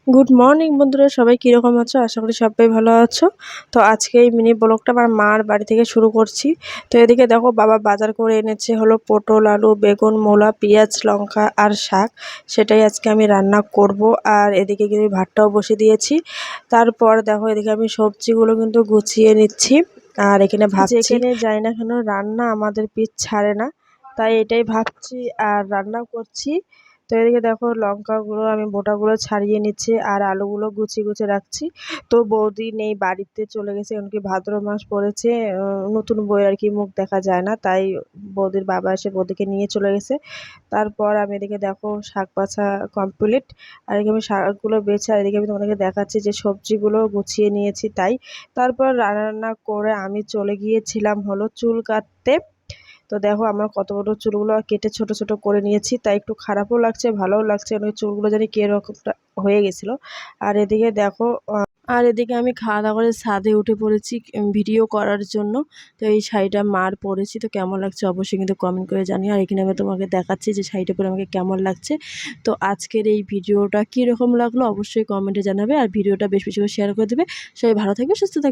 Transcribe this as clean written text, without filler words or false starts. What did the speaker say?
Good morning বন্ধুরা, সবাই কীরকম আছো? আশা করি সবাই ভালো আছো। তো আজকে এই মিনি ব্লগটা আমার মার বাড়ি থেকে শুরু করছি। তো এদিকে দেখো, বাবা বাজার করে এনেছে হলো পটল, আলু, বেগুন, মূলা, পেঁয়াজ, লঙ্কা আর শাক। সেটাই আজকে আমি রান্না করব। আর এদিকে কিন্তু ভাতটাও বসে দিয়েছি। তারপর দেখো, এদিকে আমি সবজিগুলো কিন্তু গুছিয়ে নিচ্ছি। আর এখানে ভাবছি, যেখানে যাই না কেন রান্না আমাদের পিছ ছাড়ে না, তাই এটাই ভাবছি আর রান্নাও করছি। তো এদিকে দেখো, লঙ্কাগুলো আমি বোটাগুলো ছাড়িয়ে নিচ্ছি আর আলুগুলো গুছিয়ে গুছিয়ে রাখছি। তো বৌদি নেই, বাড়িতে চলে গেছে, এমনকি ভাদ্র মাস পড়েছে। নতুন বউয়ের আর কি মুখ দেখা যায় না, তাই বৌদির বাবা এসে বৌদিকে নিয়ে চলে গেছে। তারপর আমি এদিকে দেখো, শাক বাছা কমপ্লিট। আর এদিকে আমি শাকগুলো বেছে, আর এদিকে আমি তোমাদেরকে দেখাচ্ছি যে সবজিগুলো গুছিয়ে নিয়েছি। তাই তারপর রান্না করে আমি চলে গিয়েছিলাম হলো চুল কাটতে। তো দেখো, আমার কত বড় চুলগুলো কেটে ছোট ছোট করে নিয়েছি, তাই একটু খারাপও লাগছে ভালোও লাগছে, অনেক চুলগুলো জানি কিরকমটা হয়ে গেছিলো। আর এদিকে দেখো, আর এদিকে আমি খাওয়া দাওয়া করে ছাদে উঠে পড়েছি ভিডিও করার জন্য। তো এই শাড়িটা মার পরেছি, তো কেমন লাগছে অবশ্যই কিন্তু কমেন্ট করে জানিও। আর এখানে আমি তোমাকে দেখাচ্ছি যে শাড়িটা পরে আমাকে কেমন লাগছে। তো আজকের এই ভিডিওটা কীরকম লাগলো অবশ্যই কমেন্টে জানাবে, আর ভিডিওটা বেশি বেশি করে শেয়ার করে দেবে। সবাই ভালো থাকবে, সুস্থ থাকবে।